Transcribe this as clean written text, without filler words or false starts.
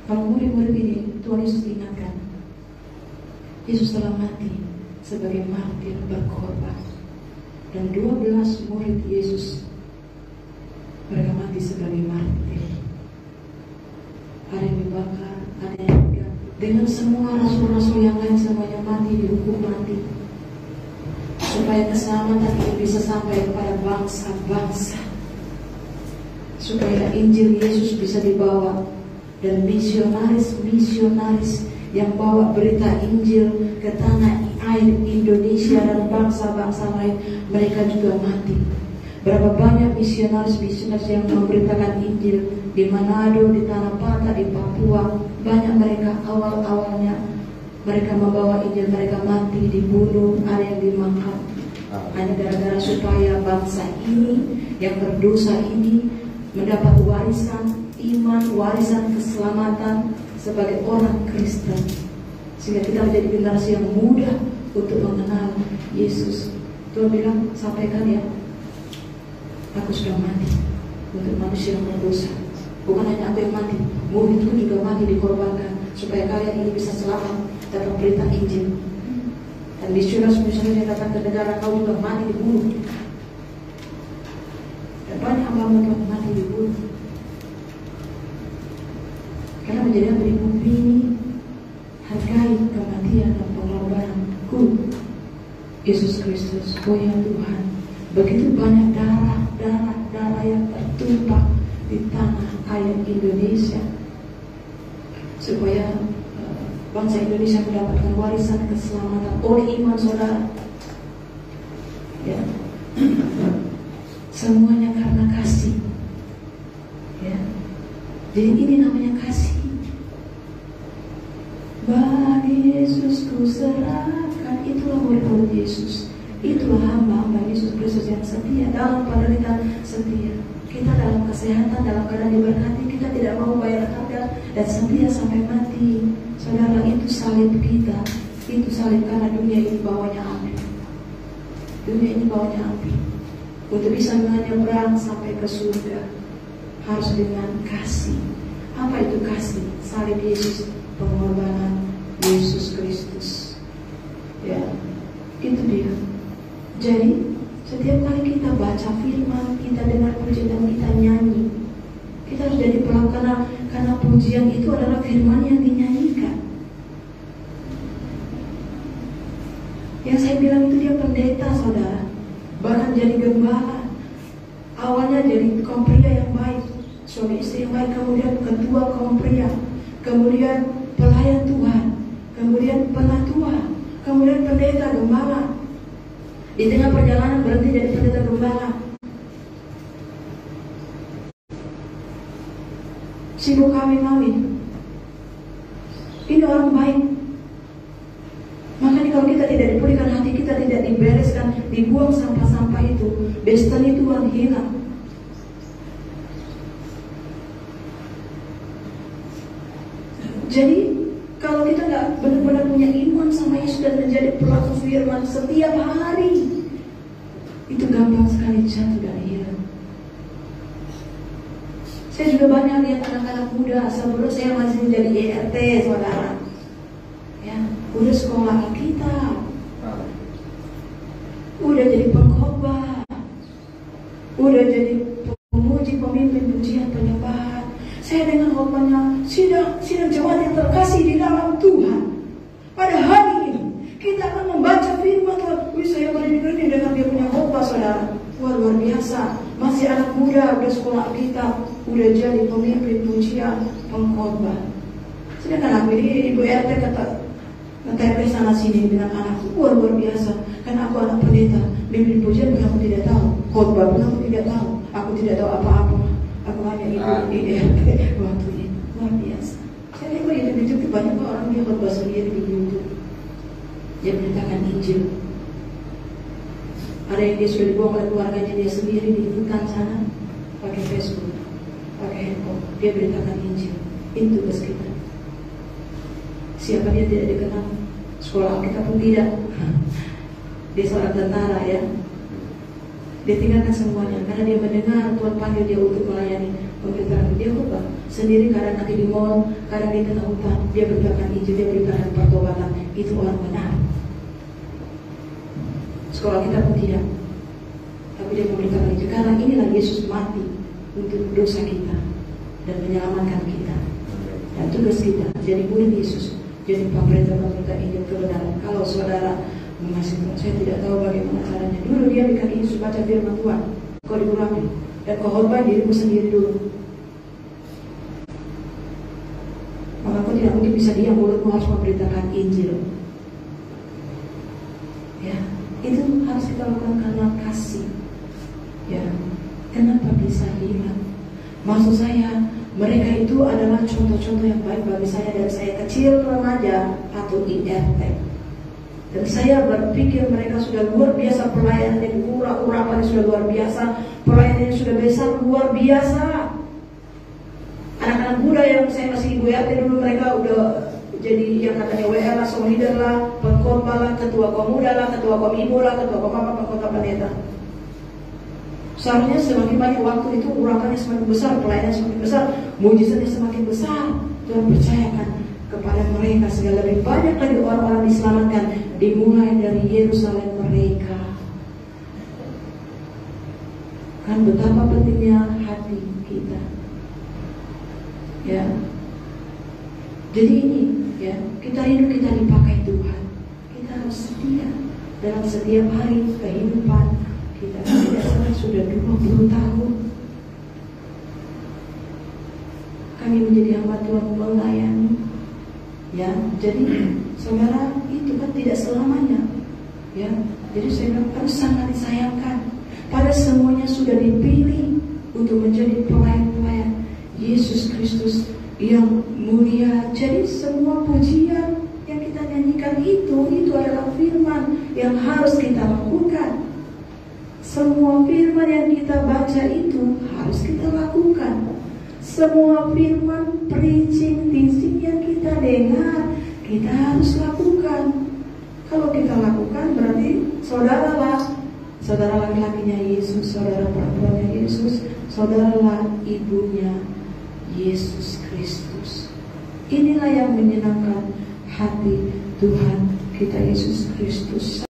Kalau murid-murid ini Tuhan Yesus ingatkan, Yesus telah mati sebagai martir berkorban. Dan 12 murid Yesus, mereka mati sebagai martir. Ada yang dibakar, ada yang tidak. Dengan semua rasul-rasul yang lain semuanya mati, dihukum mati, supaya keselamatan ini bisa sampai kepada bangsa-bangsa, supaya Injil Yesus bisa dibawa. Dan misionaris yang bawa berita Injil ke tanah air Indonesia dan bangsa-bangsa lain, mereka juga mati. Berapa banyak misionaris yang memberitakan Injil di Manado, di Tanah Pata, di Papua. Banyak mereka awalnya mereka membawa Injil, mereka mati, dibunuh, ada yang dimakan. Hanya gara-gara supaya bangsa ini yang berdosa ini mendapat warisan iman, warisan keselamatan sebagai orang Kristen, sehingga kita menjadi generasi yang mudah untuk mengenal Yesus. Tuhan bilang, sampaikan ya, aku sudah mati untuk manusia yang berdosa. Bukan hanya aku yang mati, muridku juga mati dikorbankan supaya kalian ini bisa selamat dapat berita Injil. Dan misionaris yang datang ke negara kau juga mati dibunuh. Dan banyak hamba Tuhan mati dibunuh. Karena menjadi beri bumi ini, hargai kematian dan pengorbananku Yesus Kristus. Oh ya Tuhan, begitu banyak darah yang tertumpah di tanah air Indonesia, supaya bangsa Indonesia mendapatkan warisan keselamatan oleh iman saudara. Ya. Semuanya karena kasih. Ya. Jadi ini namanya kasih. Bagi Yesus ku serahkan. Itulah murid-murid Yesus. Itulah hamba-hamba Yesus Kristus yang setia dalam penderitaan setia. Kita dalam kesehatan, dalam keadaan diberkati, kita tidak mau bayar harga dan setia sampai mati. Saudara, itu salib kita. Itu salib karena dunia ini bawanya api. Dunia ini bawanya api. Untuk bisa menyeberang sampai ke surga harus dengan kasih. Apa itu kasih? Salib Yesus, pengorbanan Yesus Kristus. Ya, itu dia. Jadi setiap kali kita baca firman, kita dengar pujian dan kita nyanyi, kita harus jadi pelaku karena pujian itu adalah firman yang dinyanyikan. Yang saya bilang itu dia pendeta, saudara. Bahkan jadi gembala. Awalnya jadi kaum pria yang baik, suami istri yang baik, kemudian ketua kaum pria, kemudian pelayan Tuhan, kemudian penatua, kemudian pendeta gembala. Di tengah perjalanan berhenti jadi pendeta gembala. Sibuk kawin-kawin. Ini orang baik. Makanya kalau kita tidak dipulihkan hati kita, tidak dibereskan, dibuang sampah-sampah itu, destiny Tuhan hilang. Jadi kalau kita nggak benar-benar punya iman sama Yesus dan menjadi pelaku firman setiap hari, itu gampang sekali jatuh dan hilang. Saya juga banyak lihat anak-anak muda sebelum saya masih menjadi ERT, saudara. Ya, udah sekolah Alkitab, udah jadi pengkhotbah, udah jadi pemuji, pemimpin pujian, penyembahan. Saya dengar khotbahnya sidang jemaat yang terkasih di dalam Tuhan. Pada hari ini kita akan membaca firman Tuhan. Saya merinding dengar dia punya khotbah, saudara. Wah, luar biasa. Masih anak muda, udah sekolah Alkitab, udah jadi pemimpin pujian, pengkhotbah. Sedangkan aku ini ibu RT kata sana sini bilang anakku, wah luar biasa. Karena aku anak pendeta, mimpin pujian pun aku tidak tahu, khotbah pun aku tidak tahu. Aku tidak tahu apa-apa. Aku hanya ibu di RT waktu itu. Luar biasa. Saya lihat di YouTube banyak orang dia khotbah sendiri di YouTube. Dia menceritakan Injil. Ada yang dia sudah dibuang oleh keluarganya dia sendiri di hutan sana, pakai Facebook, pakai handphone. Dia beritakan Injil. Itu tugas kita. Siapa dia tidak dikenal, sekolah kita pun tidak. Dia seorang tentara, ya. Dia tinggalkan semuanya karena dia mendengar Tuhan panggil dia untuk melayani pemberitakan. Dia khotbah sendiri, kadang nanti di mall, kadang di tengah hutan, dia beritakan Injil, dia beritakan pertobatan. Itu orang benar. Sekolah kita pun tidak, tapi dia memberitakan Injil, karena inilah Yesus mati untuk dosa kita dan menyelamatkan kita. Dan tugas kita jadi murid Yesus, jadi pemberita Injil kebenaran. Kalau saudara masih, saya tidak tahu bagaimana caranya. Dulu dia bikin Yesus baca firman Tuhan, kau dikurangi dan kau khotbah dirimu sendiri dulu. Maka kau tidak mungkin bisa diam, mulutmu harus memberitakan Injil. Ya, itu harus kita lakukan karena kasih. Ya, kenapa bisa hilang? Maksud saya, mereka itu adalah contoh-contoh yang baik bagi saya dari saya kecil, remaja atau IRT. Dan saya berpikir mereka sudah luar biasa pelayanannya, urapannya sudah luar biasa, pelayanannya sudah besar, luar biasa. Anak-anak muda yang saya masih ibu RT dulu, mereka udah jadi yang katanya WR lah, song leader lah, pengkhotbah lah, ketua kaum muda lah, ketua kaum ibu lah, ketua kaum apa, pengkhotbah pendeta. Seharusnya semakin banyak waktu itu urapannya semakin besar, pelayanan semakin besar, mujizatnya semakin besar. Tuhan percayakan kepada mereka sehingga lebih banyak lagi orang-orang diselamatkan, dimulai dari Yerusalem mereka. Kan betapa pentingnya hati kita. Ya. Jadi ini ya, kita hidup, kita dipakai Tuhan. Kita harus setia dalam setiap hari kehidupan kita. Tidak salah sudah 20 tahun kami menjadi hamba Tuhan melayani. Ya, jadi saudara, itu kan tidak selamanya. Ya, jadi saya bilang harus sangat disayangkan. Pada semuanya sudah dipilih untuk menjadi pelayan-pelayan Yesus Kristus yang mulia. Jadi semua pujian yang kita nyanyikan itu adalah firman yang harus kita lakukan. Semua firman yang kita baca itu harus kita lakukan. Semua firman preaching, teaching yang kita dengar, kita harus lakukan. Kalau kita lakukan berarti saudara laki-lakinya Yesus, saudara perempuannya Yesus, saudaralah ibunya Yesus Kristus. Inilah yang menyenangkan hati Tuhan kita Yesus Kristus.